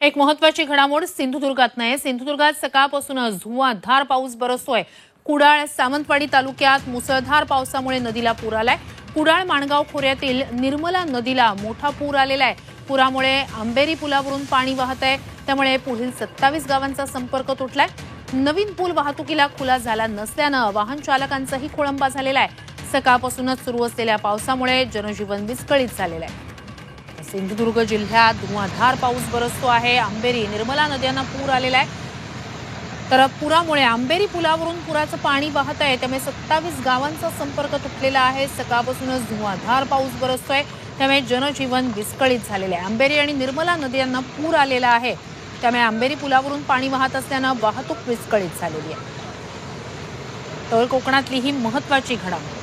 एक महत्त्वाची घडामोड सिंधुदुर्गात आहे। सिंधुदुर्गात सकाळपासूनच धुवांधार पाऊस बरसतोय। कुडाळ सावंतवाडी तालुक्यात मुसळधार पावसामुळे नदीला पूर आलाय। कुडाळ माणगाव खोऱ्यातील निर्मला नदीला मोठा पूर आलेला आहे। पुरामुळे आंबेरी पुलावरून पाणी वाहत आहे, त्यामुळे पुढील 27 गावांचा संपर्क तुटलाय। नवीन पूल वाहतुकीला खुला झाला नसल्याने वाहन चालकांचाही खोळंबा झालेला आहे। सकाळपासूनच सुरू असलेल्या पावसामुळे जनजीवन विस्कळीत झालेलं आहे। सिंधुदुर्ग जिल्ह्यात धुवांधार पाऊस बरसतो आहे। आंबेरी निर्मला नद्यांना पूर आलेला आहे, तर पुरामुळे आंबेरी पुलावरून पुराचं पाणी वाहत आहे, त्यामुळे 27 गावांचा संपर्क तुटलेला आहे। सकाळपासूनच धुवांधार पाऊस बरसतोय, त्यामुळे जनजीवन विस्कळीत झालेलं आहे। आंबेरी आणि निर्मला नद्यांना पूर आलेला आहे, त्यामुळे आंबेरी पुलावरून पाणी वाहत असल्याने वाहतूक विस्कळीत झालेली आहे। तर कोकणातली ही महत्त्वाची घडामोड।